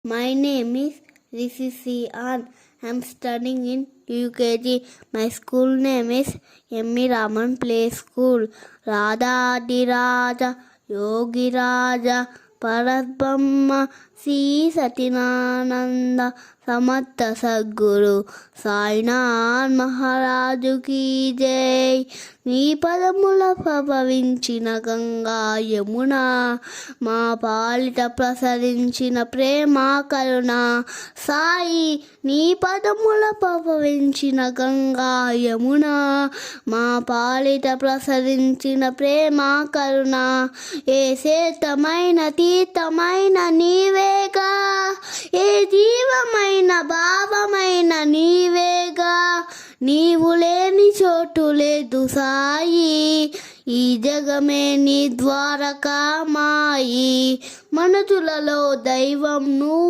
My name is Rishi Sian. I'm studying in UKG. My school name is M.E. Raman Play School. Radha Raja Yogi Raja Paradbrahma Sri Satinananda Samatha Sadguru Sainath మహారాజుకి జై. నీ పదముల పవవించిన గంగా యమున మా పాలిట ప్రసరించిన ప్రేమ కరుణ. సాయి నీ పదముల పవవించిన గంగా యమున మా పాలిట ప్రసరించిన ప్రేమ కరుణ. ఏ శ్రేష్టమైన తీర్థమైన నీవేగా, ఏ జీవమైన భావమైన నీవేగా. నీవు లేని చోటు లేదు సాయి, ఈ జగమే నీ ద్వారకామాయి. మనుషులలో దైవం నువ్వు.